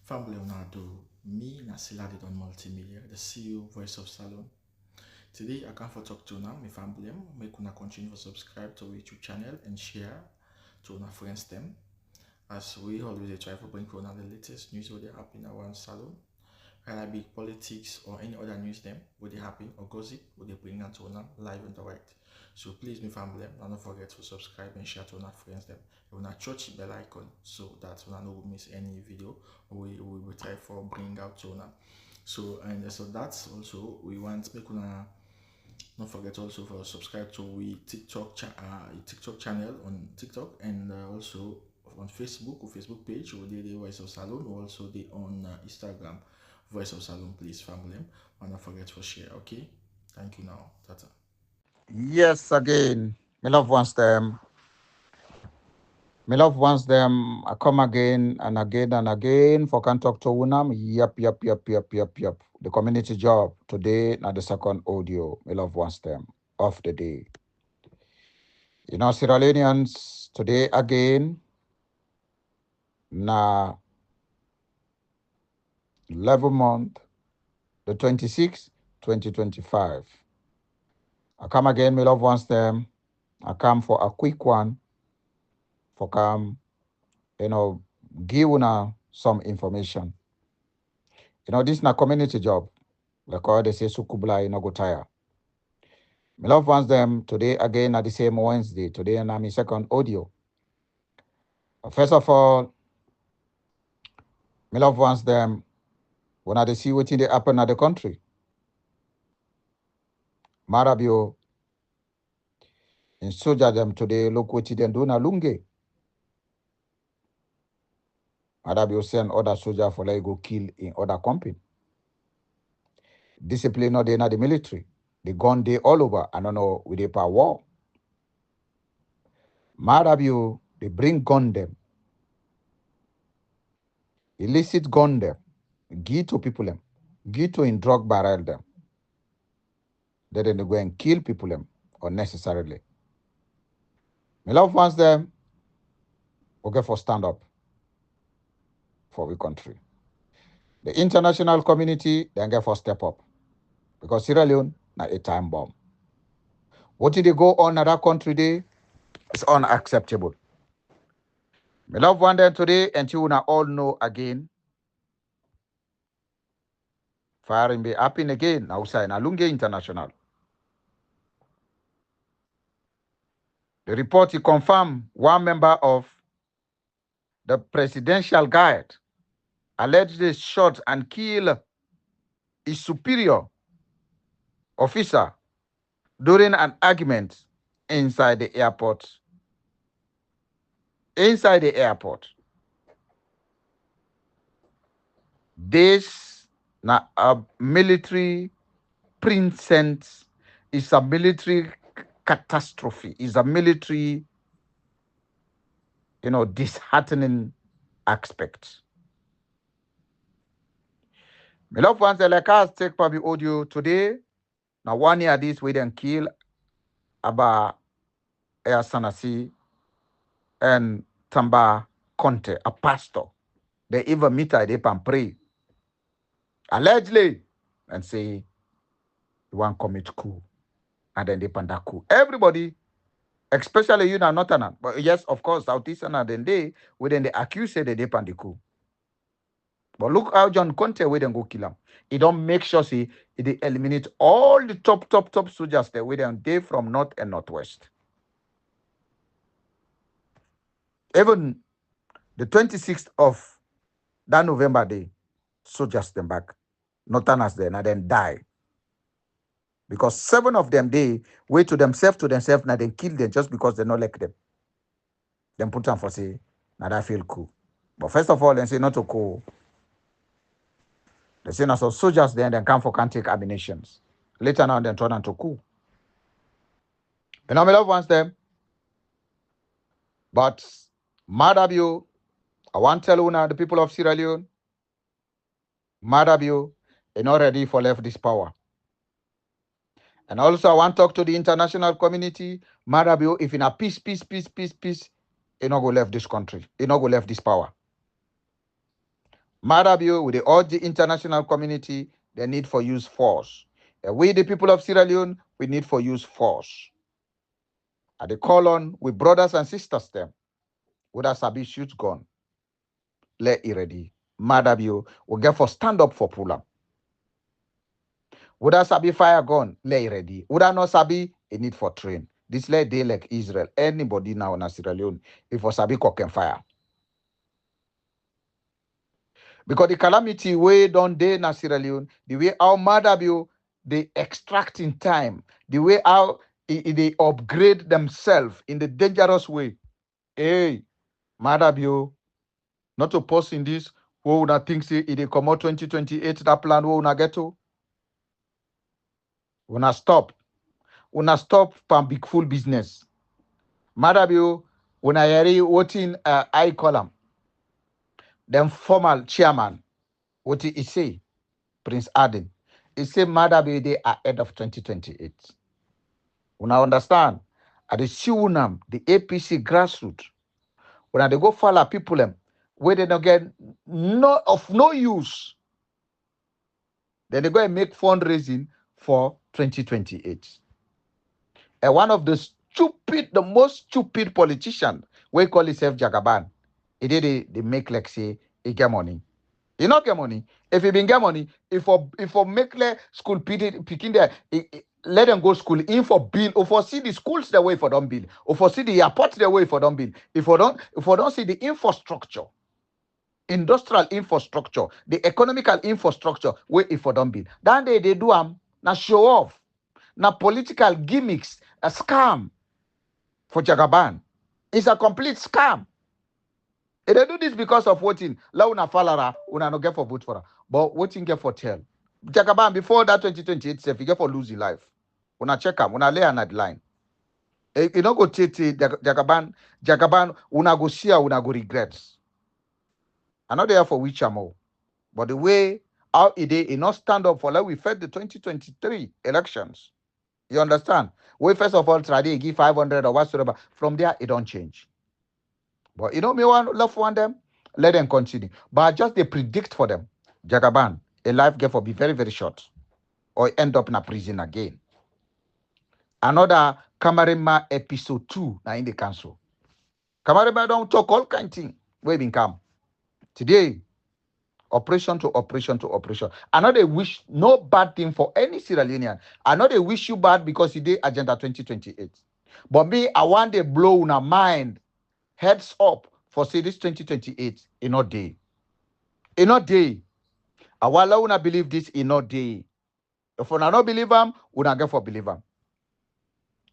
Family Leonardo, me Nasila on multimedia, the CEO voice of Salone. Today I come for talk to now, my family, make una continue to subscribe to our YouTube channel and share to our friends them. As we always try to bring on the latest news what they happen around Salone, whether it be politics or any other news them, what they happen or gossip, what they bring out to una live and direct. So please, my family, don't forget to subscribe and share to our friends them. You wanna touch the bell icon so that you no miss any video we will try for bring out to una. So that's also we want make una don't forget also for subscribe to we TikTok channel on TikTok and also on Facebook or Facebook page or the Voice of Salone or also the on Instagram Voice of Salone. Please family, and don't forget to share. Okay, thank you now. Tata. Yes, again, my love wants them. My love wants them. I come again and again and again for can talk to Unam. Yep. The community job today, not the second audio. My love wants them of the day. Sierra Leoneans today again, na 11 month, the 26th, 2025. I come again, my love wants them. I come for a quick one for come give una some information. This is a community job. Like how they say, sukubla go tire. My love wants them today again at the same Wednesday. Today and I'm in second audio. First of all, my love wants them when they see what they happen at the country. Maada Bio in soldier them today, look what they do na lunge. Maada Bio send other soldier for like go kill in other company. Discipline not they not the military. The gun they all over. I don't know with the power war. Maada Bio, they bring gun them. Illicit gun them. Give to people them. Give to in drug barrel them. Then they go and kill people them unnecessarily. My love wants them okay for stand up for the country. The international community then get for step up. Because Sierra Leone not a time bomb. What did they go on in that country day? It's unacceptable. My love one them today and you now all know again. Firing be happening again outside Nalunge International. The report confirmed one member of the presidential guard allegedly shot and killed his superior officer during an argument inside the airport. Inside the airport. This na a military presence is a military catastrophe. Is a military, disheartening aspect. My loved ones, like us take probably audio today. Now 1 year this we then kill Aba Air Sanasi and Tamba Conte, a pastor. They even meet her, they can pray. Allegedly, and say, you want to commit coup. And then they panda coup. Everybody, especially you now, Northern, but yes, of course, Southeastern, and then within the accuse say they panda coup. But look how John Conte we then go kill him. He don't make sure they eliminate all the top soldiers there with them they from north and northwest. Even the 26th of that November day, soldiers them back, Northerners then and then die. Because 7 of them they wait to themselves now they kill them just because they not like them. Then put them for say, now that feel cool. But first of all, they say not to cool. They say now so soldiers then come for can't take ammunitions. Later now then turn into coup. My love wants them. But Maada Bio, I want to tell you now the people of Sierra Leone, Maada Bio are not ready for left this power. And also I want to talk to the international community, Maada Bio, if in a peace, you not go left this country. You not go left this power. Maada Bio, with the urge the international community, the need for use force. And we, the people of Sierra Leone, we need for use force. At the call on with brothers and sisters them, with a sabi shoot gun, let it ready. Maada Bio, we get for stand up for pull up. Would a sabi fire gun, let it ready. Would a not sabi, a need for train. This let day like Israel. Anybody now in Sierra Leone, if for sabi cock and fire. Because the calamity way done dey in Sierra Leone, the way how Maada Bio they extract in time, the way how they upgrade themselves in the dangerous way. Hey, Maada Bio, not to post in this, who una think say it dey come out 2028, that plan who una get to? Una stop. Una stop from big full business. Maada Bio, una yeri voting I column. Them formal chairman, what he say? Prince Aden. He said Maada Bio dey ahead of 2028. Una understand? At the Siwunam, the APC grassroots, when they go follow people them, where they don't get no use, then they go and make fundraising for 2028. And one of the most stupid politician, we call himself Jagaban, they make like say he get money. You not get money. If you been get money, if for make like school picking there, let them go school. In for bill, or for see the schools the way for don't bill, or for see the airport the way for don't bill. If for don't see the infrastructure, industrial infrastructure, the economical infrastructure, where if for don't bill. Then they do now show off, now political gimmicks, a scam for Jagaban. It's a complete scam. They do this because of voting. La una falara, una no get for vote for her. But voting get for tell. Jagaban, before that 2028 self, you get for losing life. Una check am, una lay an at line. You don't go take Jagaban, una go see her, una go regrets. I not there for which am all. But the way how it not stand up for like we fed the 2023 elections. You understand? We first of all try to give 500 or whatsoever. From there, it don't change. But me want love for them, let them continue. But just they predict for them. Jagaban, a life get for be very, very short. Or end up in a prison again. Another Kamarema episode 2 now in the council. Kamarema don't talk all kind of thing. Where been come. Today, operation to operation to operation. I know they wish no bad thing for any Sierra Leonean. I know they wish you bad because you did Agenda 2028. But me, I want to blow in a mind heads up for say this 2028 in not day. In not day. I want to believe this in not day. If you not believe them, we not get for believe them.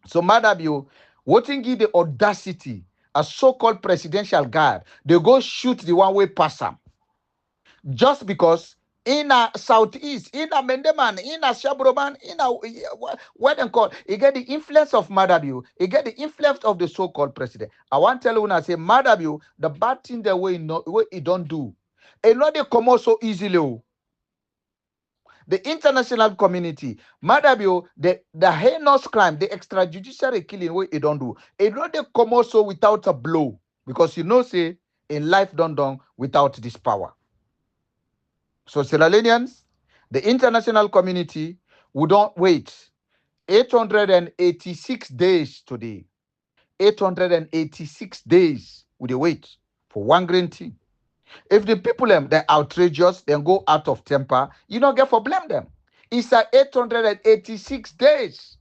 So Maada Bio, what give the audacity, a so-called presidential guard, they go shoot the one way pass them. Just because in a southeast, in a Mendeman, in a Shabroman, in a what they call, you get the influence of Maada Bio, you get the influence of the so-called president. I want to tell you when I say Maada Bio, the bad thing the way he don't do, and not they come out so easily. The international community, Maada Bio, the heinous crime, the extrajudicial killing, what he don't do, it not they come out so without a blow, because say in life don't done without this power. So Sierra Leoneans, the international community, we don't wait 886 days today. 886 days we dey wait for one green thing. If the people they're outrageous, then go out of temper, you don't get for blame them. It's 886 days.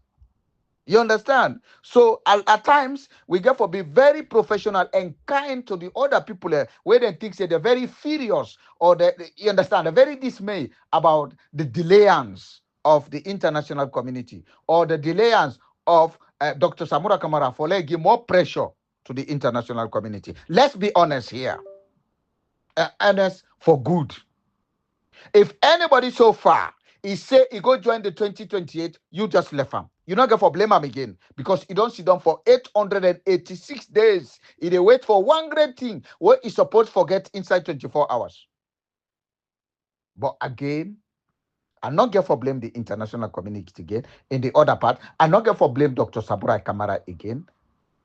You understand? So at times we get for be very professional and kind to the other people where they think say they're very furious or you understand, they're very dismayed about the delayance of the international community or the delayance of Dr. Samura Kamara for give more pressure to the international community. Let's be honest here. Honest for good. If anybody so far he say he go join the 2028, you just left him. You not get for blame him again because he don't sit down for 886 days. He dey wait for one great thing where he supposed forget inside 24 hours. But again, I not get for blame the international community again. In the other part, I not get for blame Dr. Saburai Kamara again.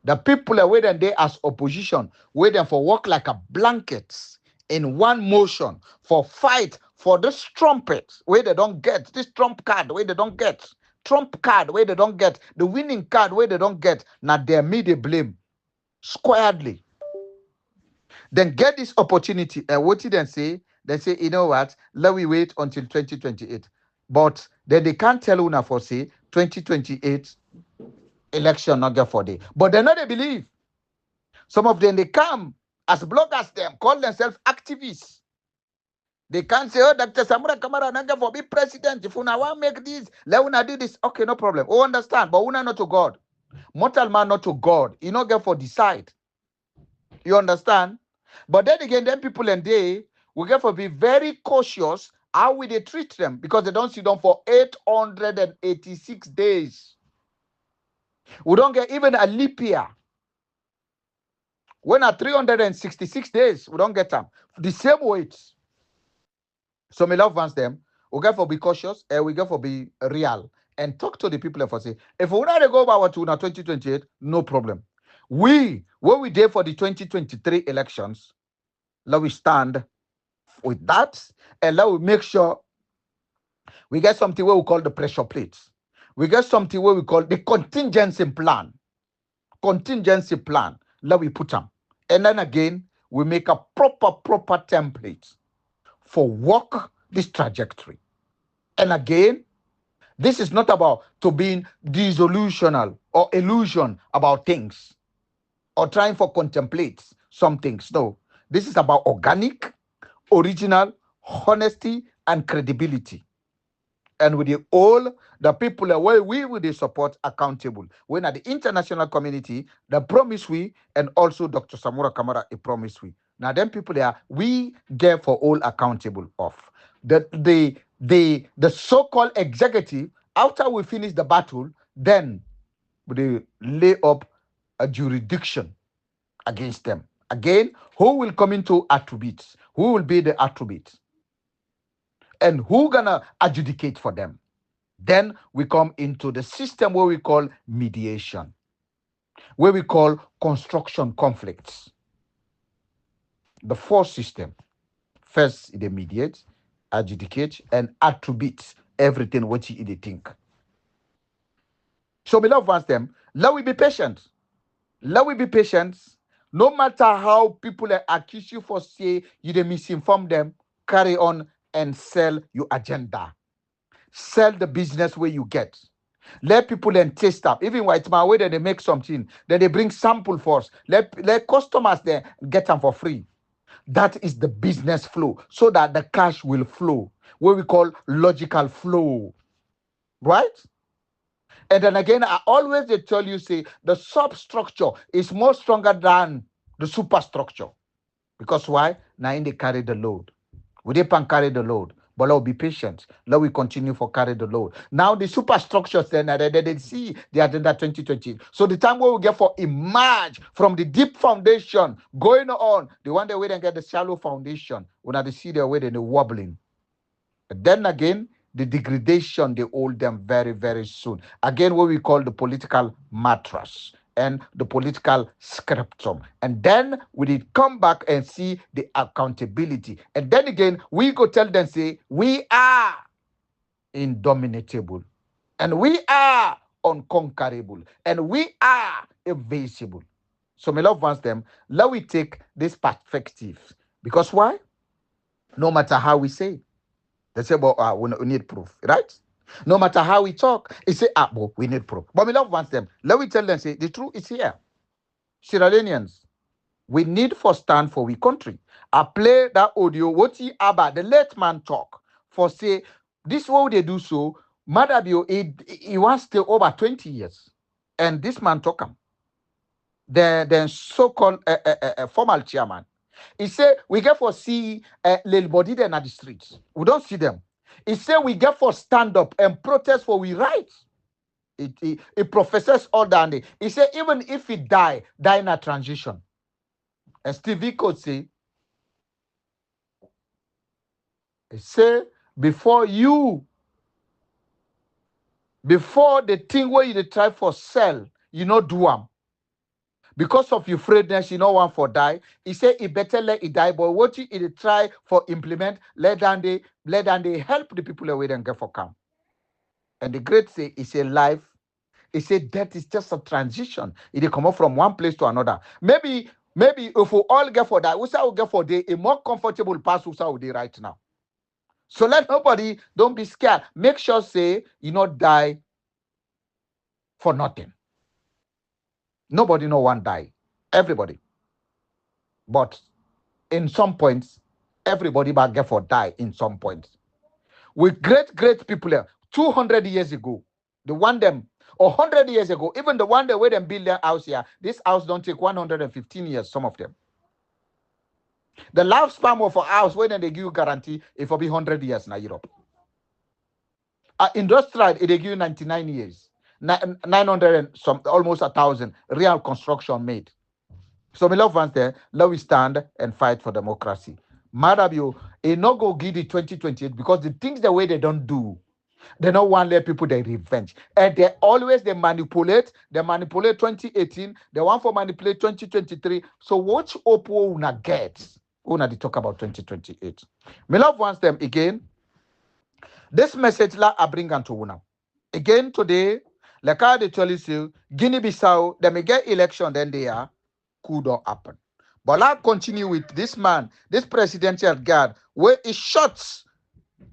The people are waiting there as opposition, waiting for work like a blankets in one motion for fight for this trumpet where they don't get, this trump card where they don't get, trump card where they don't get, the winning card where they don't get. Now they me they blame squarely. Then get this opportunity. And what did they say? They say, you know what? Let we wait until 2028. But then they can't tell una for say 2028 election not get for day. But they know they believe. Some of them they come as bloggers, them call themselves activists. They can't say, oh, Dr. Samura Kamara not get for be president. If una want make this, let una do this. Okay, no problem. Oh, understand. But una not to God. Mortal man not to God. You not get for decide. You understand? But then again, then people and they will get for be very cautious how we they treat them because they don't sit down for 886 days. We don't get even a leap year. When at 366 days, we don't get them. The same weight. So me love ones them. We get for be cautious and we get for be real. And talk to the people and for say, if we want to go back to 2028, no problem. When we there for the 2023 elections, let we stand with that and let we make sure we get something where we call the pressure plates. We get something where we call the contingency plan. Contingency plan. Let we put them. And then again, we make a proper template for walk this trajectory. And again, this is not about to being disillusional or illusion about things or trying for contemplate some things. No, this is about organic, original, honesty, and credibility. And with all the people where we will support accountable. When at the international community, the promise we and also Dr. Samura Kamara a promise we. Now them people there, we get for all accountable of. The so-called executive, after we finish the battle, then they lay up a jurisdiction against them. Again, who will come into attributes? Who will be the attributes? And who gonna adjudicate for them? Then we come into the system where we call mediation, where we call construction conflicts. The fourth system. First, they mediate, adjudicate, and attribute everything what you think. So we love ones them. Let we be patient. Let we be patient. No matter how people accuse you for say you they misinform them, carry on and sell your agenda. Sell the business where you get. Let people then taste up. Even white man, where they make something, then they bring sample for us. Let customers there get them for free. That is the business flow, so that the cash will flow. What we call logical flow. Right? And then again, I always they tell you, say, the substructure is more stronger than the superstructure. Because why? Now in they carry the load. We didn't carry the load. But let be patient. Let we continue for carry the load. Now the superstructures then they see the agenda 2020. So the time where we get for emerge from the deep foundation going on, the one that we then get the shallow foundation. When they see their way then they wobbling. But then again, the degradation they hold them very soon. Again, what we call the political mattress and the political scriptum. And then we did come back and see the accountability. And then again, we go tell them, say, we are indomitable. And we are unconquerable. And we are invincible. So my love wants them, let we take this perspective. Because why? No matter how we say, they say, but we need proof, right? No matter how we talk, they say, but we need proof. But my love wants them. Let me tell them, say, the truth is here. Sierra Leoneans, we need for stand for we country. I play that audio, what he about the late man talk for say, this way they do so, Maada Bio, he wants to over 20 years. And this man talk him. The so-called formal chairman. He say, we get for see little body then at the streets. We don't see them. He say, we get for stand up and protest for we rights. It professes all that. He say, even if he die in a transition. And Stevie could say, he say, before the thing where you try for sell, you know do them. because of your afraidness, you know one for die. He say he better let it die, but what he try for implement, let they help the people away and get for come. And the great say he say life, he say death is just a transition. It dey come up from one place to another. Maybe if we all get for that, we say we get for day a more comfortable pass we say right now. So let nobody don't be scared. Make sure say you not die for nothing. Nobody no one die. Everybody. But in some points, everybody back get for die in some points. With great people here, 200 years ago, the one them, or 100 years ago, even the one that where them build their house here, this house don't take 115 years, some of them. The lifespan of a house, when they give you guarantee, it will be 100 years in Europe. Industrial, it they give you 99 years. 900 and some, almost 1,000 real construction made. So, my love ones there, let we stand and fight for democracy. Maada Bio, it no go give the 2028 because the things the way they don't do, they don't want to let people they revenge. And they manipulate 2018, they want for manipulate 2023. So what hope we una get? Una they talk about 2028. My love wants them again. This message la I bring unto una. Again today, like I tell you, Guinea Bissau, they may get election, then they are coup don't happen. But I'll continue with this man, this presidential guard, where he shots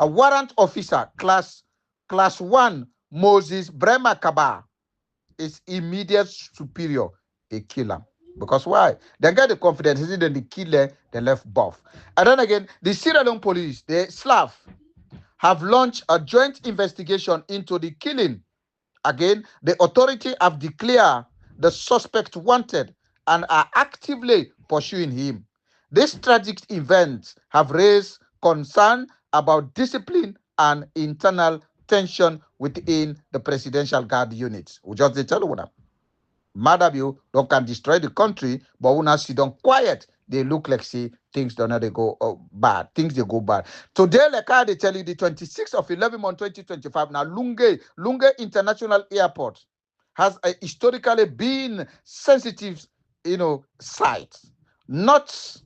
a warrant officer, class 1, Moses Brema Kaba, his immediate superior, a killer. Because why? They get the confidence, then the killer, they left buff. And then again, the Sierra Leone police, the Slav, have launched a joint investigation into the killing. Again, the authority have declared the suspect wanted and are actively pursuing him. These tragic events have raised concern about discipline and internal tension within the presidential guard units. We just tell you that Maada Bio don't can destroy the country, but when I see them quiet, they look like see things don't know they go bad. Things they go bad. Today, like I they tell you, the 26th of 11 month 2025. Now, Lunge International Airport has historically been sensitive, site, not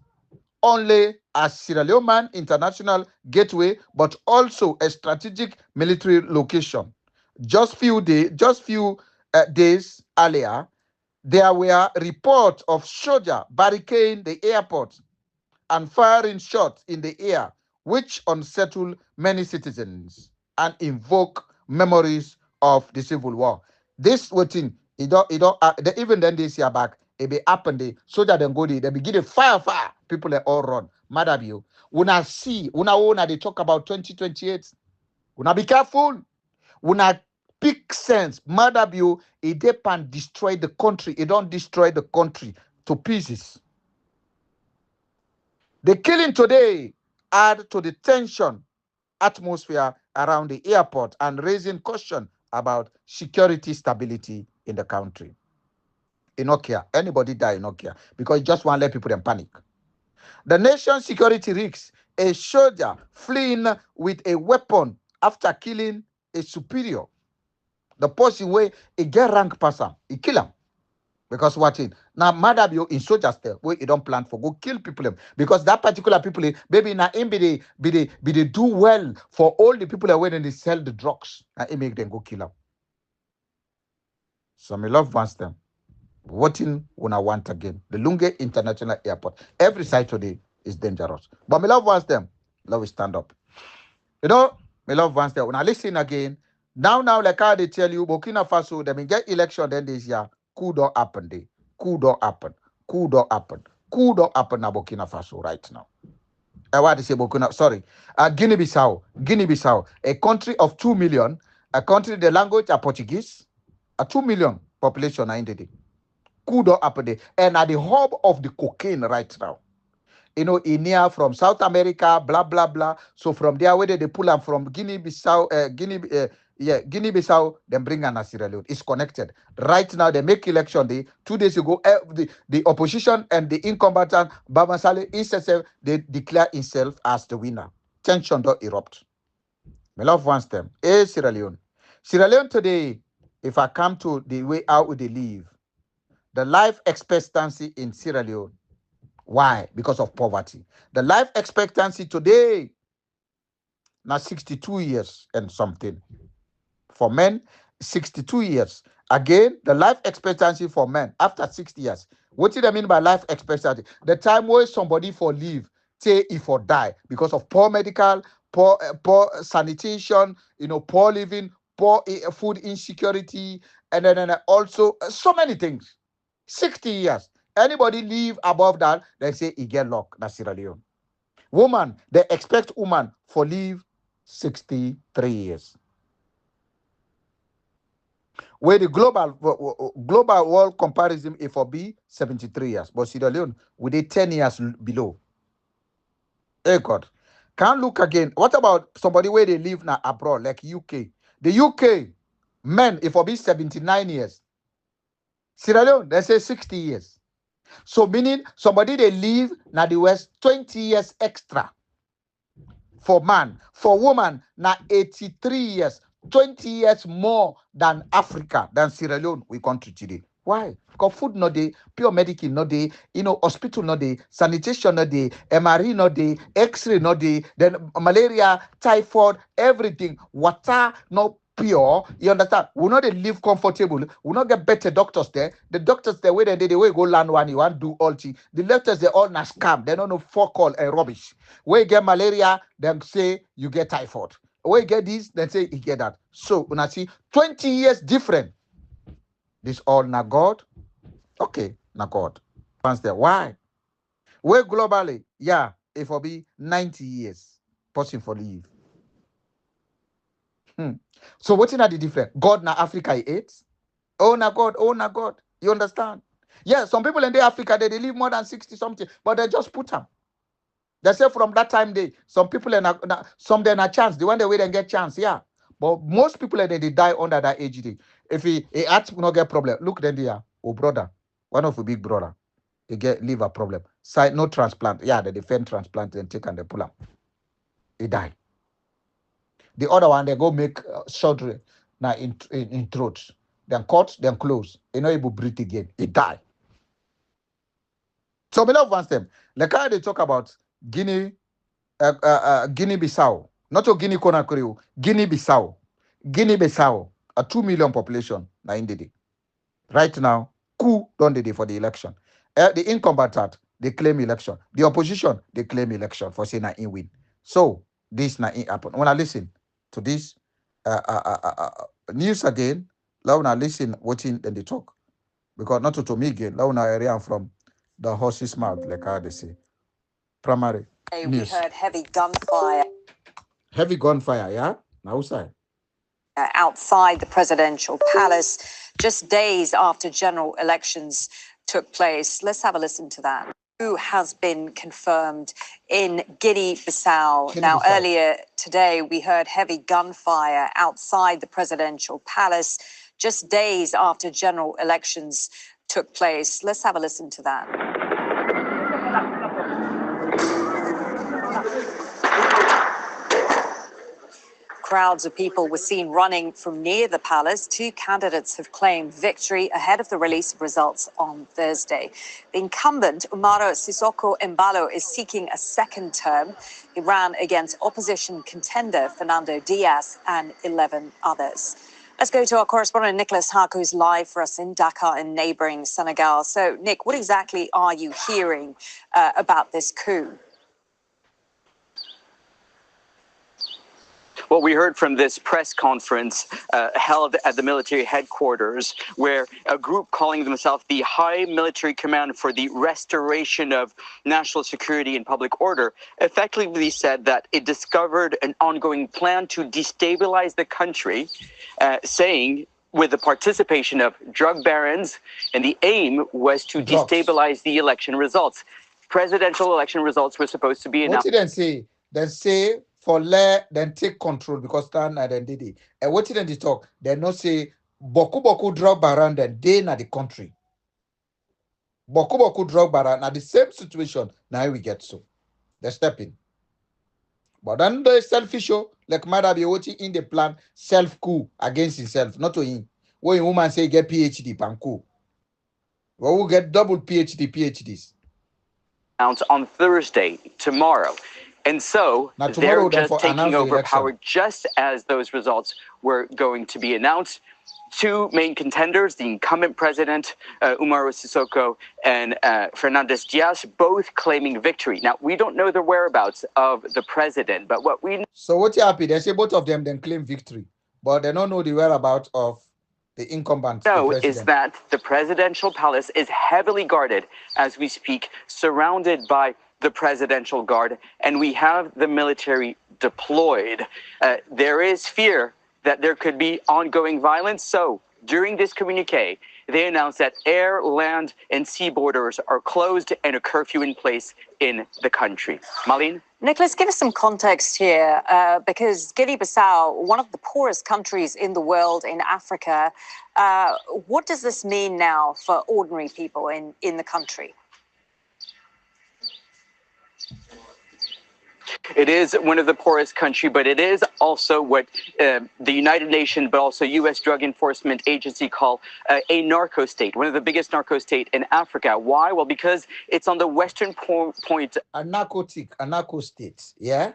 only as Sierra Leonean international gateway, but also a strategic military location. Just few days earlier, there were reports of soldiers barricading the airport and firing shots in the air, which unsettled many citizens and invoke memories of the Civil War. This waiting, even then this year back, it be happen. The soldier then go there, they begin to fire. People are all run. Maada Bio, una they talk about 2028. Una be careful. Una pick sense. Maada Bio, it depend destroy the country. It don't destroy the country to pieces. The killing today add to the tension atmosphere around the airport and raising caution about security stability in the country. In Nokia, anybody die in Nokia because you just want to let people in panic. The nation's security risks a soldier fleeing with a weapon after killing a superior. The person where he get rank person, he kill him. Because what in now Maada Bio in soldiers there where you don't plan for go kill people because that particular people maybe now him be they do well for all the people that when they sell the drugs and it make them go kill them. So my love wants them. What in when I want again? The Lunge International Airport. Every site today is dangerous. But my love wants them. Love will stand up. My love wants them. When I listen again, now like how they tell you, Burkina Faso, they may get election then this year. Coup don't happen there. Coup don't happen. Coup don't happen. Coup don't happen na Burkina Faso right now. I want to say Burkina, sorry. Guinea Bissau, a country of 2 million, a country the language are Portuguese, a 2 million population in the day. Coup don't happen there. And at the hub of the cocaine right now. In here from South America, blah blah blah. So from there, where they pull them from Guinea Bissau, Guinea Bissau, then bring an Sierra Leone. It's connected. Right now, they make election day. 2 days ago, the opposition and the incumbent Bamasale himself, they declare himself as the winner. Tension don't erupt. My love wants them. Sierra Leone. Sierra Leone today, if I come to the way out they live, the life expectancy in Sierra Leone. Why? Because of poverty. The life expectancy today, now 62 years and something. For men, 62 years. Again, the life expectancy for men after 60 years. What do I mean by life expectancy? The time where somebody for live, say if or die because of poor medical, poor sanitation, poor living, poor food insecurity, and then also so many things. 60 years. Anybody live above that, they say he get luck. That's Sierra Leone. Woman, they expect woman for live 63 years. Where the global world comparison is for be 73 years, but Sierra Leone we did 10 years below. Hey God, can't look again. What about somebody where they live now abroad, like UK? The UK men if for be 79 years. Sierra Leone they say 60 years. So meaning somebody they live now the West 20 years extra. For man, for woman, now 83 years, 20 years more than Africa, than Sierra Leone, we country today. Why? Because food no day, pure medical no day, hospital no day, sanitation no day, MRE no day, X-ray no day, then malaria, typhoid, everything, water no pure. You understand? We not they live comfortable. We not get better doctors there. The doctors there where they way go land one, you want do all thing. The doctors they all na scam. They don't know fuck all and rubbish. Where you get malaria, then say you get typhoid. Where you get this, then say you get that. So when I see 20 years different, this all na God. Okay, na God. Once there. Why? Where globally, yeah, it will be 90 years. Person for leave. So what's in the difference? God na Africa is 8. Oh na God, oh na God. You understand? Yeah, some people in the Africa they live more than 60 something, but they just put them. They say from that time some people some then a chance. The one they wait and get chance, yeah. But most people they die under that age. If he heart not get problem, look then there. Oh brother, one of the big brother, they get liver problem. Side no transplant. Yeah, they defend transplant and take and they pull up. He die. The other one they go make surgery now in throat. Then cut, then close. He not able to breathe again. He die. So me love one them. Like how they talk about Guinea Bissau, not to Guinea Conakry, Guinea Bissau. Guinea Bissau, a 2 million population na in the day. Right now, Coup done the day for the election. The incombatant, they claim election. The opposition, they claim election for saying na in win. So this na in happen. When I listen to this news again, now I listen watching then they talk. Because not to me again, now I area from the horse's mouth, like how they say. Primary news. We heard heavy gunfire. Heavy gunfire, yeah? Now side. Outside the presidential palace, just days after general elections took place. Let's have a listen to that. Coup has been confirmed in Guinea-Bissau. Now, earlier today, we heard heavy gunfire outside the presidential palace, just days after general elections took place. Let's have a listen to that. Crowds of people were seen running from near the palace. 2 candidates have claimed victory ahead of the release of results on Thursday. The incumbent, Umaro Sissoko Embalo, is seeking a second term. He ran against opposition contender Fernando Diaz and 11 others. Let's go to our correspondent, Nicholas Hack, who's live for us in Dakar in neighbouring Senegal. So, Nick, what exactly are you hearing about this coup? What we heard from this press conference held at the military headquarters, where a group calling themselves the High Military Command for the Restoration of National Security and Public Order, effectively said that it discovered an ongoing plan to destabilize the country, saying with the participation of drug barons, and the aim was to destabilize the election results. Presidential election results were supposed to be announced. What did they say? They say for let then take control because stand and then did it. And what did they talk? They not say boku drug baron then they na the country. Boku drug baron na the same situation. Now we get so. They step in. But then the selfish like Maada Bio in the plan self coup against himself, not to him. When a woman say get PhD pan coup. Well, we'll get double PhDs. On Thursday, tomorrow. And so Now, tomorrow, they're just taking over election. power just as those results were going to be announced. Two main contenders, the incumbent president, Umaru Sissoco, and Fernandez Diaz, both claiming victory. Now, we don't know the whereabouts of the president, but what we... So what's happy? They say both of them then claim victory, but they don't know the whereabouts of the incumbent. No, is that the presidential palace is heavily guarded as we speak, surrounded by the presidential guard, and we have the military deployed. There is fear that there could be ongoing violence. So during this communique, they announced that air, land, and sea borders are closed and a curfew in place in the country. Malin? Nicholas, give us some context here, because Guinea Bissau, one of the poorest countries in the world in Africa, what does this mean now for ordinary people in the country? It is one of the poorest countries, but it is also what the United Nations, but also U.S. Drug Enforcement Agency call a narco state, one of the biggest narco state in Africa. Why? Well, because it's on the western point. A narco state, yeah?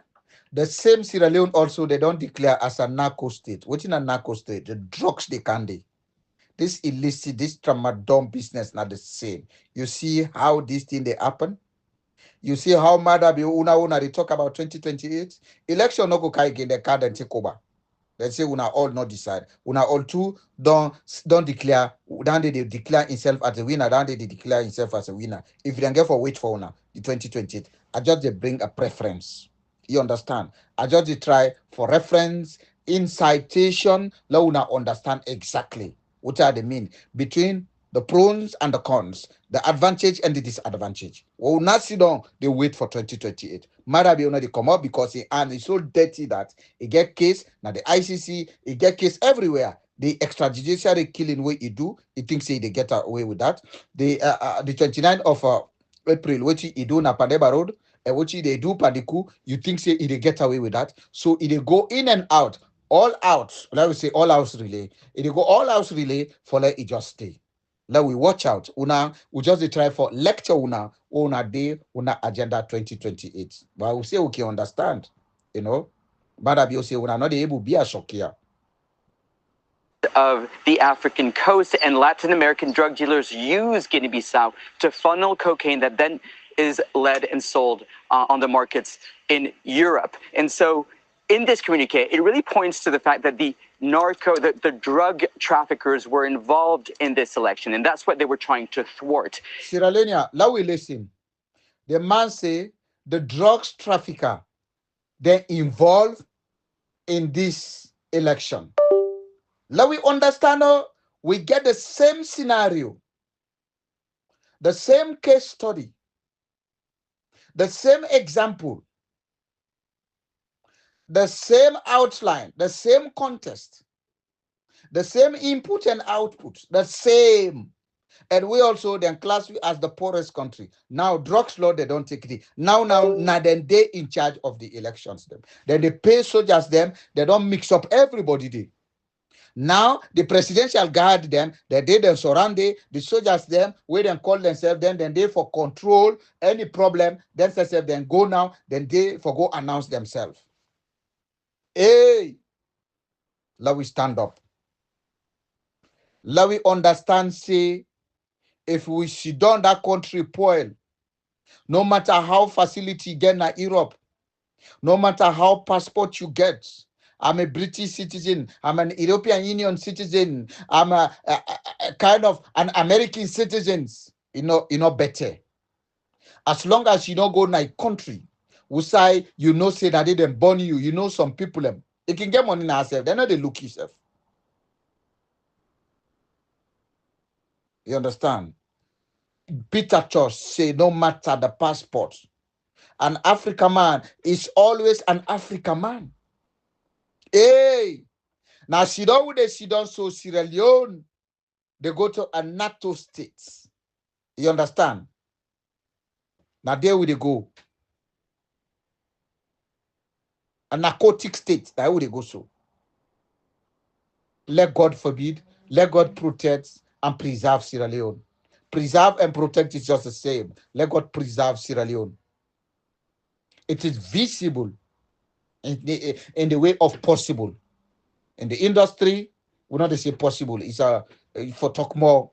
The same Sierra Leone also, they don't declare as a narco state. What's in a narco state? The drugs they candy. This illicit, this tramadol business not the same. You see how this thing they happen? You see how Maada Bio una they talk about 2028? Election no go kai again the card and take over. They say una all not decide. Una all two don't declare. Then they declare himself as a winner. Then they declare himself as a winner. If you don't get for wait for una the 2028, I just they bring a preference. You understand? I just they try for reference, incitation. Let una understand exactly what are they mean between the pros and the cons, the advantage and the disadvantage. We will not sit down, they wait for 2028. Maada Bio they come up because he and it's so dirty that he get case, now the ICC, he get case everywhere. The extrajudiciary killing way he do, he thinks they get away with that. The 29th of April, which he do na Pandeba Road, which they do Coup, you think say he get away with that. So he go in and out, all out, let me say all out relay. He go all out relay for let it just stay. Let we watch out. Una we just try for lecture una day una agenda 2028. But we say we can understand, you know. Maada Bio say una not able to be a shock here. Of the African coast, and Latin American drug dealers use Guinea Bissau to funnel cocaine that then is led and sold on the markets in Europe. And so in this communique, it really points to the fact that the drug traffickers were involved in this election, and that's what they were trying to thwart. Sierra Leonean, now we listen. The man say the drugs trafficker they involved in this election. Let we understand, we get the same scenario, the same case study, the same example, the same outline, the same context, the same input and output, the same. And we also then class we as the poorest country. Now, drugs law, they don't take it. Now, then they in charge of the elections. Then they pay soldiers them, they don't mix up everybody there. Now, the presidential guard them, they then surround the soldiers them, we then call themselves, then they for control any problem, then themselves then go now, then they for go announce themselves. Hey, let we stand up. Let we understand, say, if we sit down that country poil, no matter how facility you get in Europe, no matter how passport you get, I'm a British citizen, I'm an European Union citizen, I'm a kind of an American citizen, you know better. As long as you don't go in a country, we say, say that they didn't born you, some people, they can get money in ourselves, they're not they look yourself. You understand? Peter Church say no matter the passport, an African man is always an African man. Hey, now sit down with the sit down so Sierra Leone, they go to a NATO state. You understand? Now there we they go. A narcotic state, that would they go so. Let God forbid, let God protect and preserve Sierra Leone. Preserve and protect is just the same. Let God preserve Sierra Leone. It is visible in the way of possible. In the industry, we not say possible. It's for talk more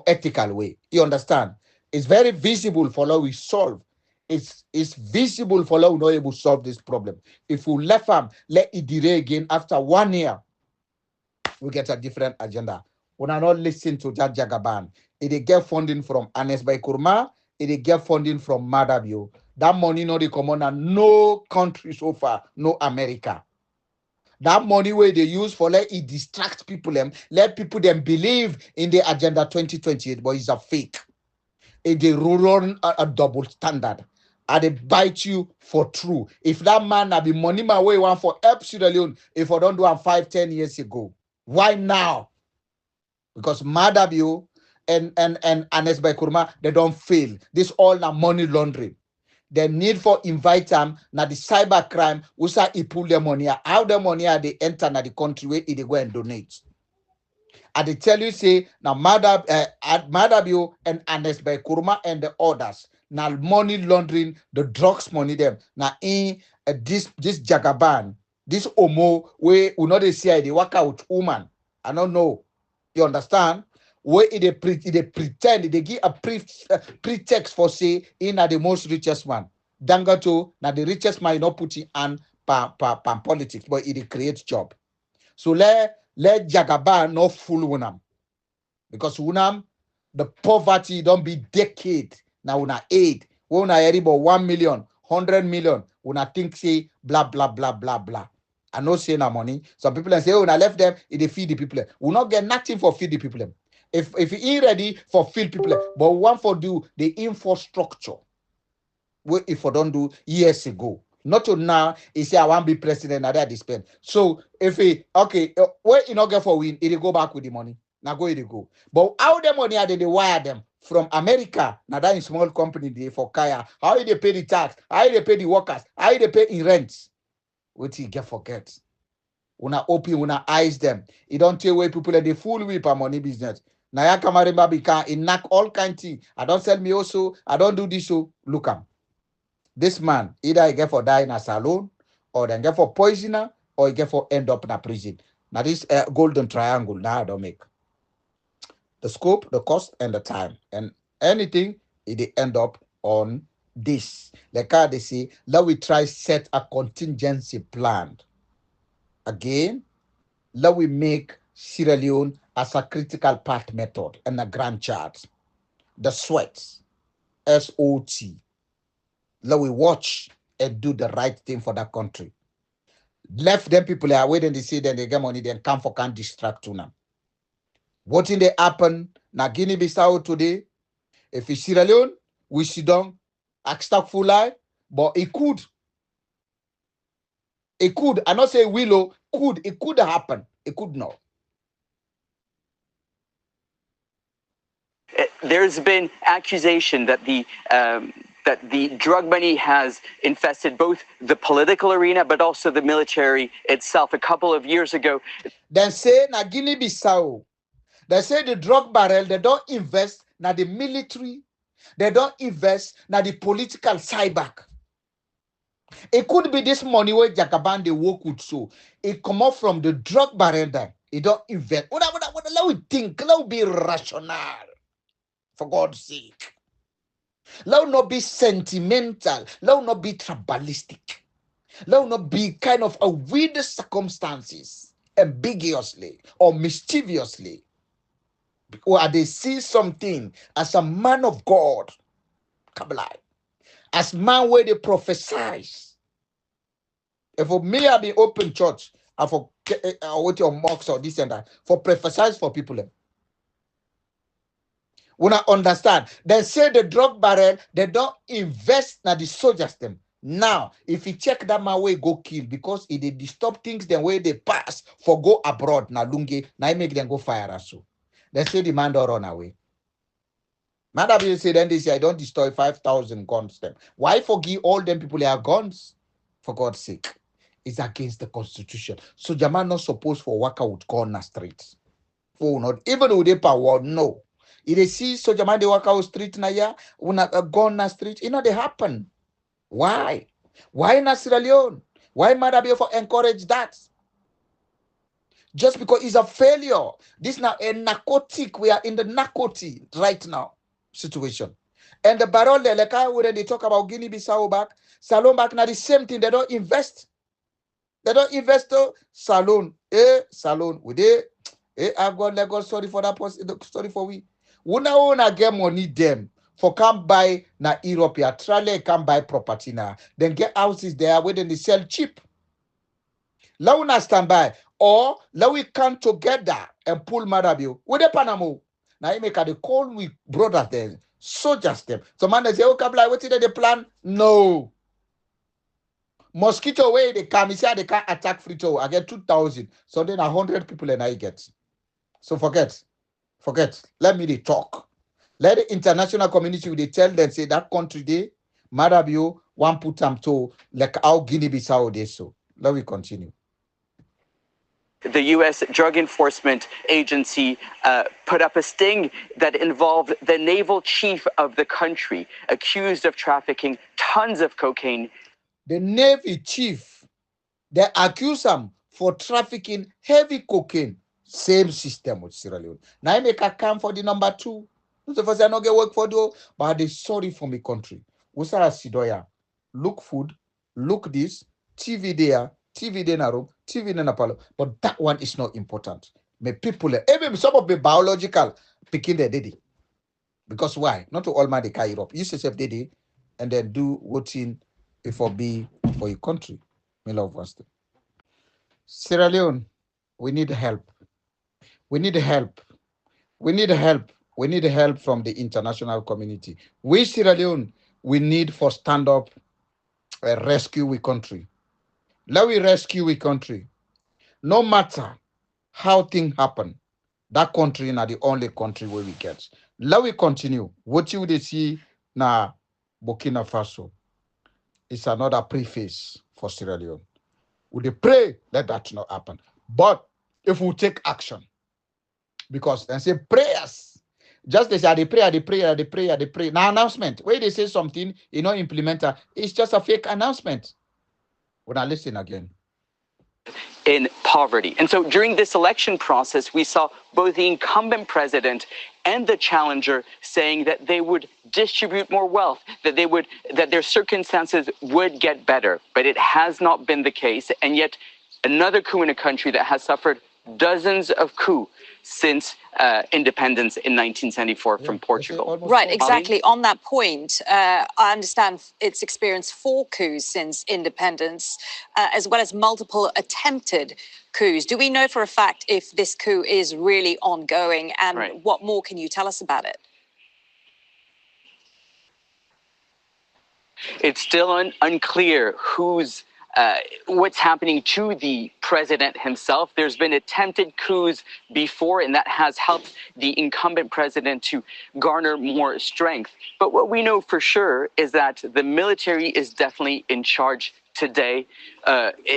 ethical way. You understand? It's very visible for how we solve. It's visible for how we not able to solve this problem. If we left them, let it delay again after 1 year, we get a different agenda. We are not listening to that Jagaban. It get funding from Anes by Kurma. It get funding from Maada Bio. That money not the common and no country so far, no America. That money where they use for let it distract people them, let people them believe in the agenda 2028, but it's a fake. They run a double standard. And they bite you for true. If that man have been money my way one for help Sierra Leone, if I don't do it 5-10 years ago, why now? Because Maada Bio and Anes by Kurma, they don't fail. This all now money laundering. The need for invite them na the cyber crime, usa he pull their money. How the money are they enter na the country where they go and donate. And they tell you say now Maada Bio and Anes by Kurma and the others now money laundering the drugs money them now in this Jagaban, this Omo where we know they say they work out woman. I don't know. You understand? Where they pretend they give a pretext for say in the most richest man. Dangato now the richest man not putting on politics, but it creates job. So let Jagaban not fool Unam. Because Unam, the poverty don't be decade. Now una aid. When una hear about 1 million, 100 million, una think say blah blah blah blah blah. I know say na money. Some people say, oh, I left them, they feed the people. We not get nothing for feed the people. If you ain't ready for feed people, but we want for do the infrastructure. What if I don't do years ago? Not to now, he say I want to be president, now that spend. So if he where you not get for win, he go back with the money. Now go it go. But how the money are they wire them from America? Now that is small company they for Kaya. How they pay the tax? How they pay the workers? How they pay in rents? What he get forget? Una open, una eyes them. It don't tell where people are the full whip a money business. Now ya kamaremba bika in knock all kind thing. I don't sell me also. I don't do this so. Look am. This man either he get for die in a salon, or then get for poisoner, or he get for end up in a prison. Now this golden triangle now I don't make the scope, the cost, and the time, and anything it end up on this. Like how they say, let we try set a contingency plan. Again, let we make Sierra Leone as a critical path method and a grand chart. The sweats, SOT. Let we watch and do the right thing for that country. Left them people are waiting to see then they get money, then come for can't distract to them. What in they happen na Guinea Bissau today? If it's Sierra Leone, we sit down, act full lie, but it could. It could. I not say willow, could. It could happen. It could not. There's been accusation that the drug money has infested both the political arena but also the military itself. A couple of years ago, then say na Guinea Bissau. They say the drug barrel, they don't invest na the military, they don't invest na the political side back. It could be this money where Jagaban they work with so. It come up from the drug barrel there. It don't invest. Let we think, let we be rational. For God's sake. Let not be sentimental. Let not be tribalistic. Let not be kind of a weird circumstances, ambiguously or mischievously. Or they see something as a man of God, as man where they prophesize. If for me I be open church, I for what your mocks or this and that, for prophesize for people. When I understand, they say the drug barrel, they don't invest na the soldiers them. Now, if you check that my way go kill because it they disturb things the way they pass for go abroad na lunge, now I make them go fire us so. They say the man don't run away. Maada Bio say then they say I don't destroy 5,000 guns them. Why forgive all them people they have guns? For God's sake. It's against the constitution. So Jaman not supposed for work out gun na streets. For not even with the power, no. If they see soldier man, they walk out street na ya, una gun na street, they happen. Why? Why not Sierra Leone? Why Maada Bio for encourage that? Just because it's a failure. This now a narcotic. We are in the narcotic right now situation. And the barrel, like when they talk about Guinea Bissau back, Salone back now the same thing. They don't invest. They don't invest. Salone, Salone. We they, I've got let God sorry for that person. Sorry for we. We now wanna get money them for come buy na Europe. Australia can buy property now. Then get houses there where then they sell cheap. Let us stand by, or let we come together and pull Maada Bio with the Panama. Now you make a call with brothers then, soldiers them. So man they say, oh Kabla, what did they plan? No. Mosquito way they come, say they can't attack Frito. I get 2,000. So then 100 people and I get. So forget. Let me they talk. Let the international community they tell them say that country they Maada Bio one put them to like how Guinea Bissau they so. Let me continue. The U.S. Drug Enforcement Agency put up a sting that involved the naval chief of the country, accused of trafficking tons of cocaine. The Navy chief, they accuse him for trafficking heavy cocaine. Same system with Sierra Leone. Now I make a come for the number 2. The first I not get work for though, but they sorry for my country. Usara Sidoya. Look food, look this, TV there. TV de na room, TV de na palo, but that one is not important. Me people, even some of the biological picking their daddy. Because why? Not to all man they carry Europe. Use yourself daddy and then do what's in for be for your country. Me love us. Sierra Leone, we need help. We need help. We need help. We need help from the international community. We Sierra Leone, we need for stand up rescue we country. Let we rescue we country. No matter how things happen, that country is not the only country where we get. Let we continue. What you would see now, Burkina Faso, is another preface for Sierra Leone. We pray let that not happen. But if we take action, because they say prayers, just they say they pray. Now announcement, where they say something, implementer, it's just a fake announcement. When I listen again. In poverty. And so during this election process, we saw both the incumbent president and the challenger saying that they would distribute more wealth, that their circumstances would get better. But it has not been the case. And yet another coup in a country that has suffered dozens of coups since independence in 1974 from Portugal. Right, exactly. On that point, I understand it's experienced 4 coups since independence, as well as multiple attempted coups. Do we know for a fact if this coup is really ongoing, and what more can you tell us about it? It's still unclear what's happening to the president himself. There's been attempted coups before, and that has helped the incumbent president to garner more strength. But what we know for sure is that the military is definitely in charge today,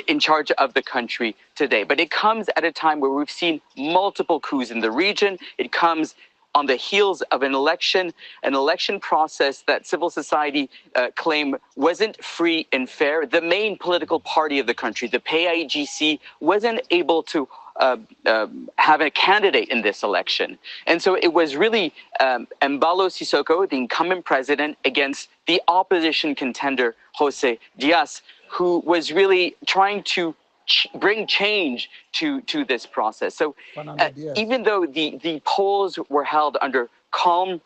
in charge of the country today. But it comes at a time where we've seen multiple coups in the region. It comes on the heels of an election process that civil society claimed wasn't free and fair. The main political party of the country, the PAIGC, wasn't able to have a candidate in this election. And so it was really Embalo Sissoko, the incumbent president, against the opposition contender, Jose Diaz, who was really trying to bring change to this process. So even though the polls were held under calm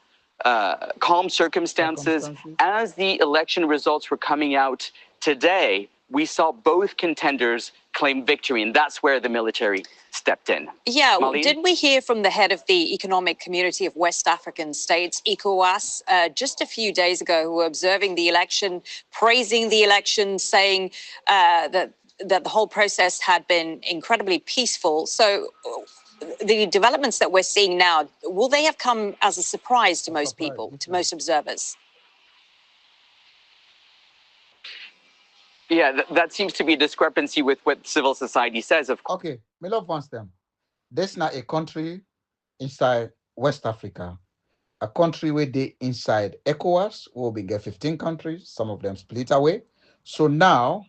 circumstances, as the election results were coming out today, we saw both contenders claim victory, and that's where the military stepped in. Yeah, didn't we hear from the head of the Economic Community of West African States, ECOWAS, just a few days ago, who were observing the election, praising the election, saying that the whole process had been incredibly peaceful. So the developments that we're seeing now, will they have come as a surprise to most people, to most observers? Yeah, that seems to be a discrepancy with what civil society says, of course. Okay, me love wants them. This is not a country inside West Africa. a country where they inside ECOWAS, will be get 15 countries, some of them split away. So now,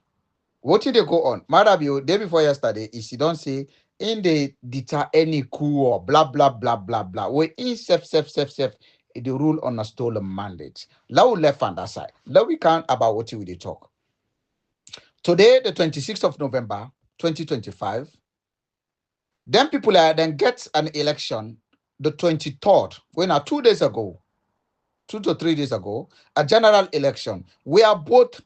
what did they go on? Maada Bio, day before yesterday, is he don't say in the deter any coup or blah blah blah blah blah. We in self the rule on a stolen mandate. Now left on that side. Now we can about what we talk. Today, the 26th of November, 2025, then people are then get an election the 23rd, when 2 days ago, 2 to 3 days ago, a general election where both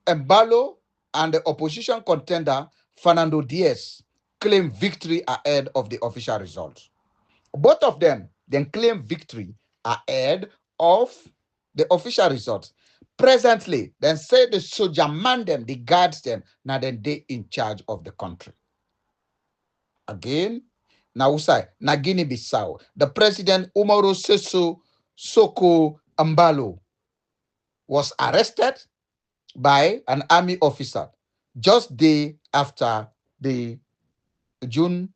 Embalo and the opposition contender Fernando Diaz claim victory ahead of the official results. Both of them then claim victory ahead of the official results. Presently, then say the soldier man them, the guards them, now then they in charge of the country. Again, now usai, na Guinea Bissau, the president Umaru Soko Ambalo was arrested by an army officer just day after the June,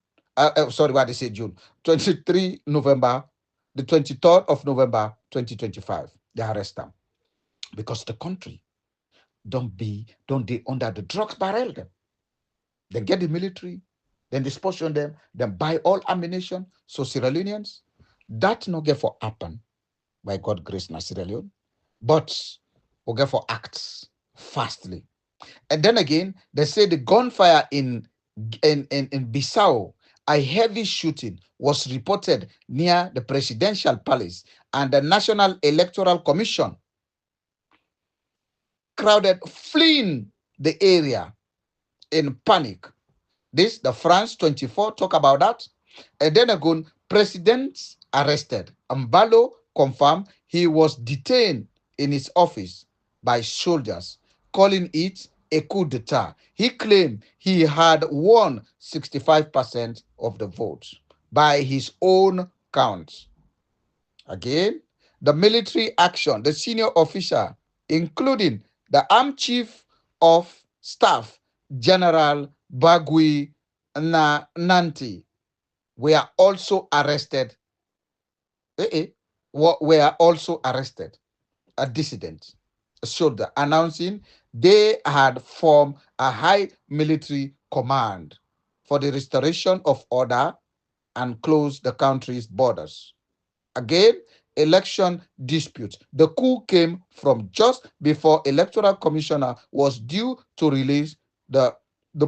sorry, what they say June, 23 November, the 23rd of November, 2025, they arrest them. Because the country don't they under the drugs barrel them. They get the military, then they sponsor them, then buy all ammunition. So Sierra Leoneans, that no get for happen by God grace na Sierra Leone, but we get for acts fastly. And then again, they say the gunfire in Bissau, a heavy shooting was reported near the presidential palace, and the National Electoral Commission crowded, fleeing the area in panic. This, the France 24 talk about that. And then again, president arrested. Ambalo confirmed he was detained in his office by soldiers, calling it a coup d'etat. He claimed he had won 65% of the votes by his own count. Again, the military action, the senior official, including the armed chief of staff, General Bagui Nanti, were also arrested. Were also arrested. A dissident, a soldier, announcing they had formed a high military command for the restoration of order and close the country's borders. Again, election dispute. The coup came from just before electoral commissioner was due to release the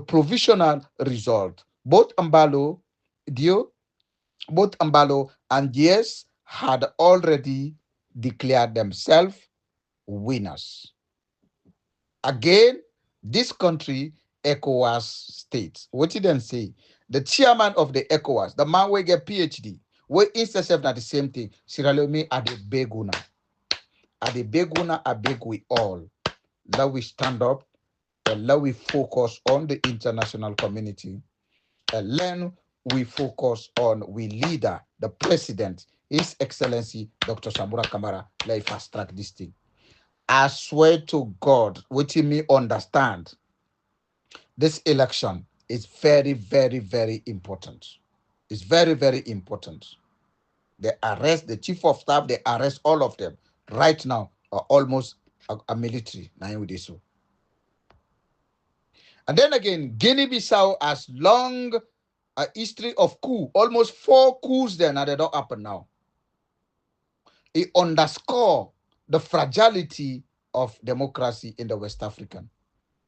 provisional result. Both Ambalo and Diaz had already declared themselves winners. Again, this country, ECOWAS states. What did they say? The chairman of the ECOWAS, the man will get PhD, we intercept at the same thing. Sierra Leone are the big una. Are the big una are big we all. Let we stand up and let we focus on the international community. And then we focus on we leader, the president, His Excellency Dr. Samura Kamara. Let fast track this thing. I swear to God, what you me understand, this election is very, very, very important. It's very, very important. They arrest the chief of staff, they arrest all of them. Right now, almost a military. And then again, Guinea Bissau has long a history of coup, almost 4 coups there, now they don't happen now. It underscores the fragility of democracy in the West African.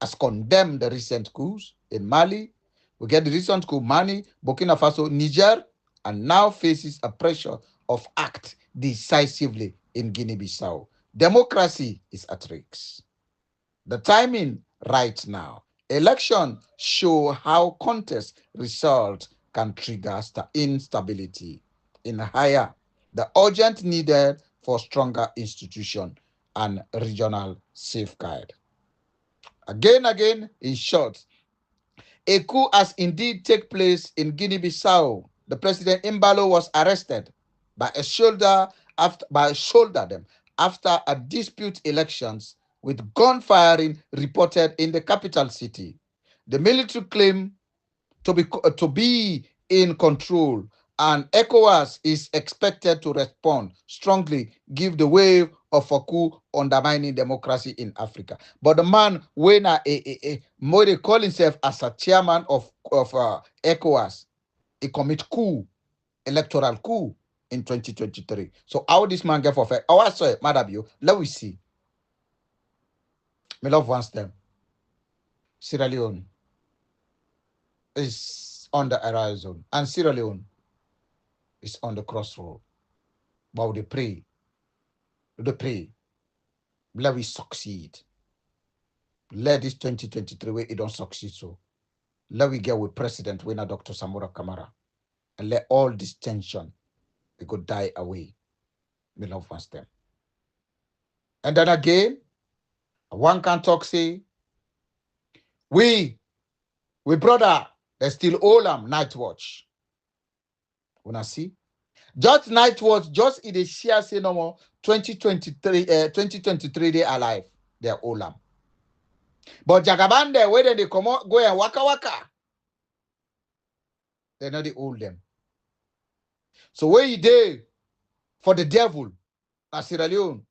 Has condemned the recent coups in Mali. We get the recent coup Mali, Burkina Faso, Niger, and now faces a pressure of act decisively in Guinea-Bissau. Democracy is at risk. The timing right now. Election show how contest results can trigger instability in higher. The urgent needed for stronger institution and regional safeguard. Again, in short, a coup has indeed taken place in Guinea-Bissau. The president Imbalo was arrested by a soldier after a dispute elections with gunfiring reported in the capital city. The military claimed to be in control And ECOWAS is expected to respond strongly, give the wave of a coup undermining democracy in Africa. But the man, when Modi call himself as a chairman of ECOWAS, he commit coup, electoral coup in 2023. So how this man get for fair? Oh, I saw it, Maada Bio. Let we see. My love wants them. Sierra Leone is on the horizon, and Sierra Leone is on the crossroad. But they pray. Let we succeed. Let this 2023 way it don't succeed so. Let we get with President winner Dr. Samora Kamara. And let all this tension it could die away. Me love wants them. And then again, one can talk say, we brother, they still all night watch. Wanna see? Just night watch, just in the share say no more 2023 they alive. They're all But Jagabande, where they come out, go and waka waka. They're not the old them. So where you there for the devil, as Sierra Leone,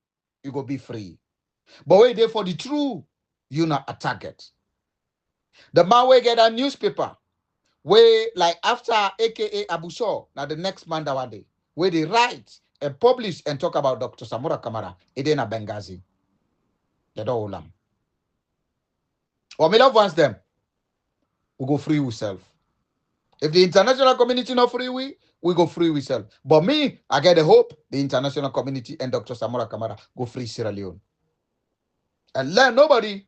you go be free. But where you there for the true, you not a target. The man will get a newspaper, where like after AKA Abu Shaw, now the next man that one day, where they write and publish and talk about Dr. Samora Kamara, it ain't a Benghazi. They don't hold them. Or me love wants them, we go free ourselves. If the international community not free, we go free ourselves. But me, I get the hope the international community and Dr. Samora Kamara go free Sierra Leone. And let nobody,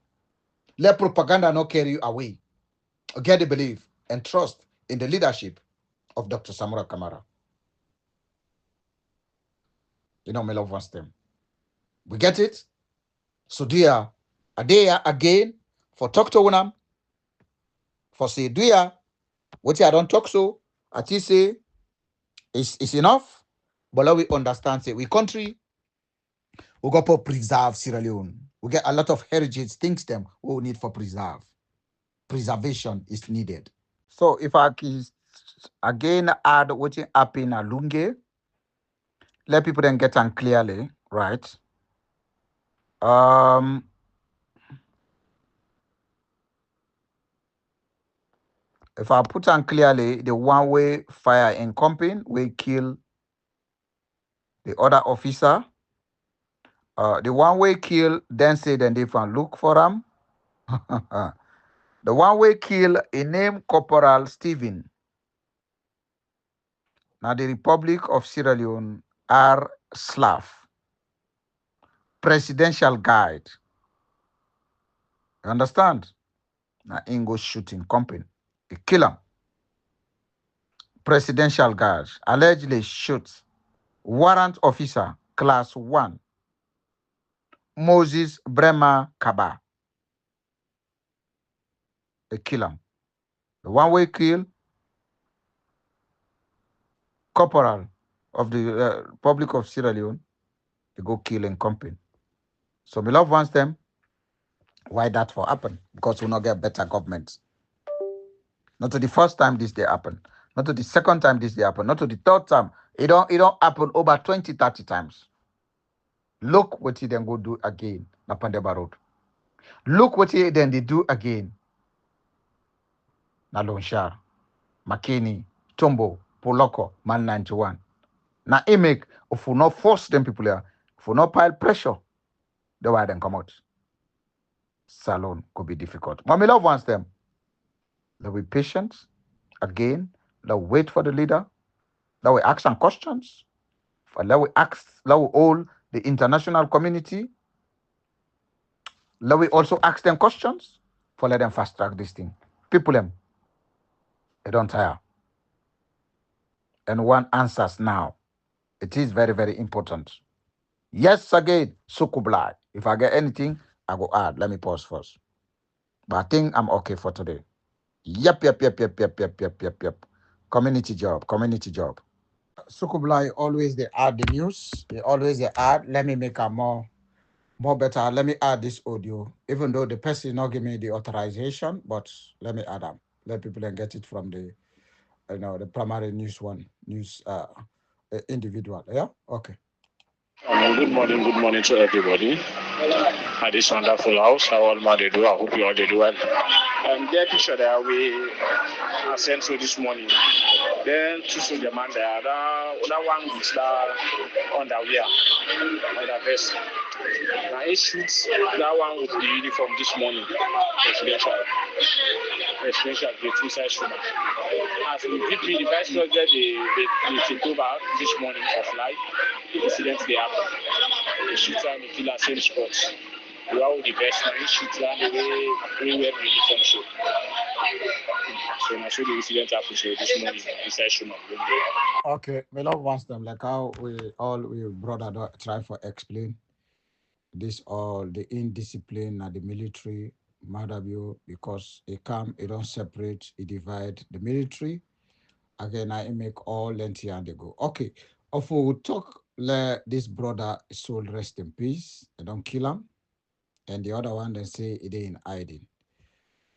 let propaganda not carry you away. Get the belief and trust in the leadership of Dr. Samora Kamara. You know, my love wants them. We get it? So dear, a day again for talk to Unam. For say, dear, what I don't talk so, I just say it's enough. But let we understand, say, we country, we got to preserve Sierra Leone. We get a lot of heritage things them we need for preserve. Preservation is needed. So if I can again add what happened in Lunge, let people then get on clearly, right? If I put on clearly, the one-way fire in company will kill the other officer. The one-way kill, then say then they can look for him. The one-way kill a name Corporal Stephen. Now the Republic of Sierra Leone are Slav. Presidential guide. You understand? Now English shooting company. They kill him. Presidential guard allegedly shoots warrant officer class 1 Moses Brema Kaba. They kill him. The one-way kill corporal of the Republic of Sierra Leone, they go kill in company. So my love wants them. Why that for happen? Because we not get better government. Not to the first time this day happen. Not to the second time this day happen. Not to the third time. It don't happen over 20, 30 times. Look what he then go do again. Na Pandeba Road. Look what he then they do again. Na Lonshar, Makeni, Tombo, Poloko, Man 91. Now, it make if we not force them people here, if we not pile pressure, the why then come out. Salone could be difficult. But my love wants them. Let we patient. Again, let we wait for the leader. Let we ask some questions. Let we all the international community. Let we also ask them questions for let them fast track this thing. People them. They don't tire. And one answers now. It is very, very important. Yes, again, Sukublai. If I get anything, I go add. Let me pause first. But I think I'm okay for today. Yep. Community job. Sukublai always they add the news. They always they add. Let me make a more better. Let me add this audio. Even though the person not give me the authorization, but let me add them. Let people then get it from the the primary news individual. Yeah, okay. Good morning to everybody at this wonderful house. How all man they do? I hope you all they do well. Their picture there we sent to this morning. Then to see the man there, that one with that underwear, under vest. Now he shoots that one with the uniform this morning, presidential grade 2 size shooter. As the VP, the vice president, they take over this morning for flight. The incident they happen. The shooter and the killer same spots. You are the best man. Shooter and the way we have uniform show. So now so the incident happened so this morning inside Shuma. Okay, my love wants them like how we brother try for explain this all the indiscipline and the military Maada Bio because it come, it don't separate, it divide the military. Again, I make all lengthy and they go. Okay, if we talk this brother soul rest in peace, they don't kill him, and the other one they say it ain't hiding.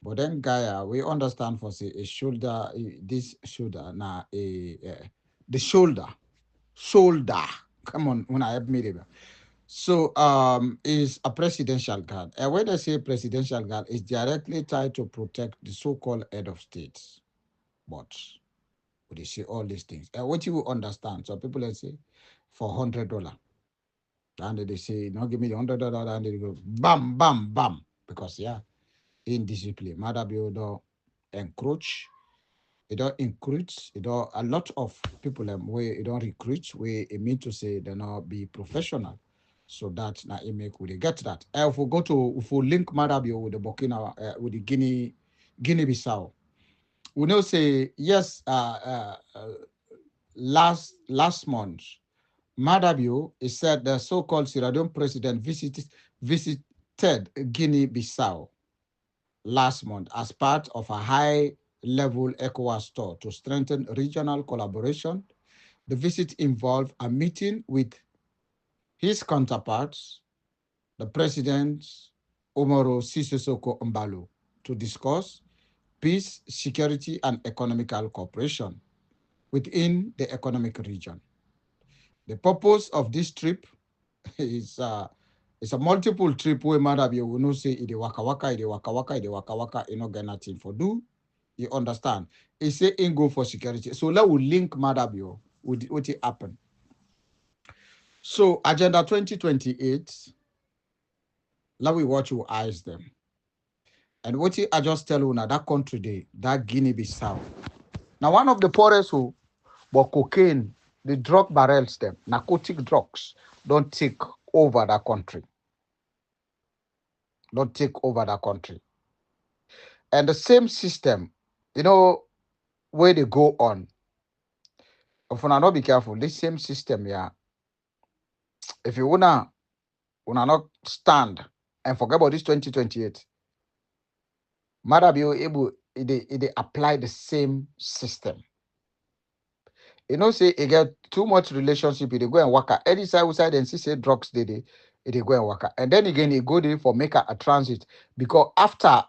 But then Gaia, we understand for say a shoulder, this shoulder now the shoulder. Come on, when I have me there. So is a presidential guard. And when I say presidential guard, it's directly tied to protect the so-called head of states. But they say all these things. And what you understand, so people let's say for $100. And they say, no, give me the $100, and they go bam, bam, bam. Because yeah, indiscipline. Maada Bio don't encroach. It don't increase. It don't a lot of people where it don't recruit, where it mean to say they not be professional. So that now it make we get that. If we link Maada Bio with the Burkina with the Guinea Bissau, we know say yes. Last month, Maada Bio is said the so-called Sierra Leone president visited Guinea Bissau last month as part of a high-level ECOWAS tour to strengthen regional collaboration. The visit involved a meeting with his counterparts, the President Umaro Sissoco Mbalo, to discuss peace, security, and economical cooperation within the economic region. The purpose of this trip is it's a multiple trip where Maada Bio will not say it waka waka, you know, get nothing for do. You understand? He say in go for security. So let we link Maada Bio with what it happen. So Agenda 2028, let we watch your eyes them. And what I just tell you now, that country day, that Guinea Bissau. Now one of the poorest who but cocaine, the drug barrels them, narcotic drugs don't take over that country. Don't take over that country. And the same system, you know, where they go on. If you not be careful, this same system, yeah. If you wanna not stand and forget about this 2028, Maada Bio able they apply the same system. You know, say it get too much relationship, they go and work out. Any side and see say drugs they go and work out. And then again, they go there for make a transit because after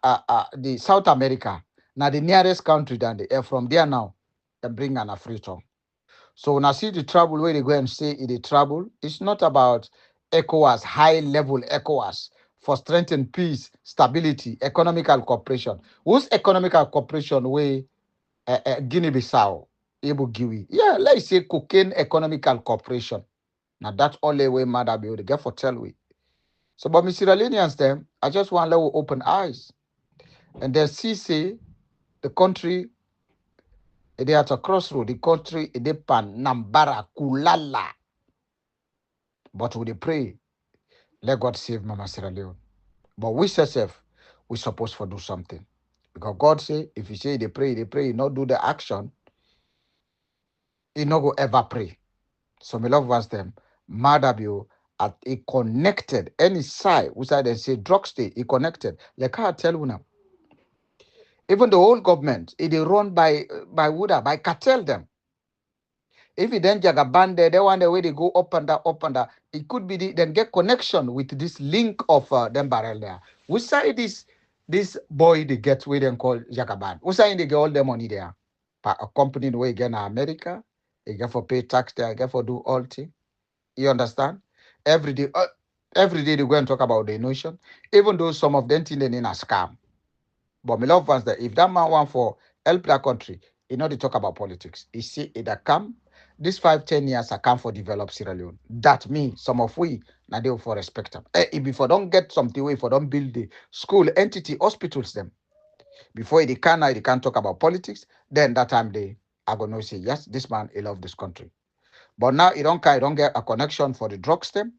the South America, now the nearest country than the air from there now, they bring an African. So when I see the trouble where they go and say it is trouble, it's not about ECOWAS, high level ECOWAS for strengthen peace, stability, economical cooperation. Whose economical cooperation way Guinea Bissau, able Guinea? Yeah, let's say cocaine economical cooperation. Now that's only way Maada Bio they get for tell we. So but Sierra Leoneans them, I just want to open eyes. And then see say the country they at a crossroad, the country they pan Nambara Kulala. But we pray, let God save Mama Sierra Leone. But we self, we supposed to do something. Because God say, if you say they pray, you not do the action, you not go ever pray. So my love ones them, Maada Bio at a connected, any side, which I say drug stay, it connected. Like I tell you now. Even the whole government, it is run by cartel them. If you then Jagaban there, they want the way they go up and down. It could be then get connection with this link of them barrel there. Which side this boy they get where they call Jagaban? Which side they get all the money there? for a company where you get in America, you get for pay tax there, you get for do all thing. You understand? Every day they go and talk about the notion, even though some of them think they in a scam. But my love ones that if that man want for help that country, you know they talk about politics. You see it that come, this 5-10 years I come for develop Sierra Leone. That me, some of we now they will for respect them. If I don't get something way, if I don't build the school, entity, hospitals them, before they can't talk about politics, then that time they are gonna say, yes, this man he love this country. But now he don't get a connection for the drugs them.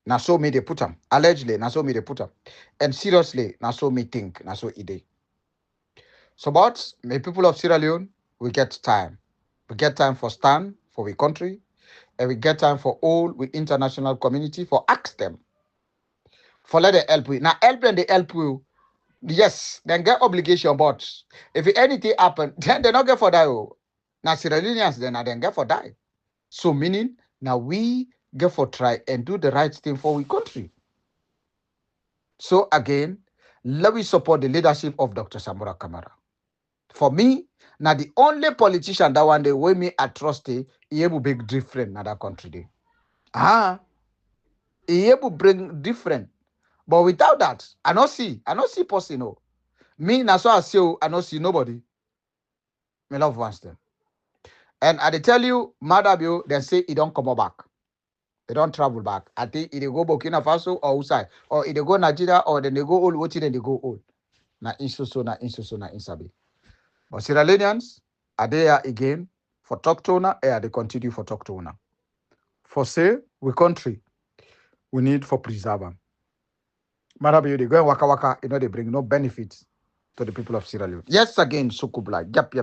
Now so me they put them. Allegedly, now so me they put them. And seriously, now so me think, now so ide. So but the people of Sierra Leone, we get time. We get time for stand for the country, and we get time for all the international community for ask them. For let them help you. Now help them, they help you. Yes, then get obligation, but if anything happen, then they not get for die. Now Sierra Leoneans then I then get for die. So meaning now we get for try and do the right thing for we country. So again, let me support the leadership of Dr. Samora Kamara. For me, now the only politician that one day way me I trust he able bring different in that country day. He able bring different. But without that, I not see person. No. Me, na so I see, I not see nobody. My love wants them. And I tell you, Maada Bio, they say he don't come back. They don't travel back. I think they go Burkina Faso or outside. Or they go Nigeria or then they go all watch it and they go all. Na insabi. But Sierra Leoneans are there again for talk to una, and they continue for talk to una. For say, we country, we need for preserve them. Maada Bio, they go and waka, they bring no benefits to the people of Sierra Leone. Yes, again, Sukubla. Yep.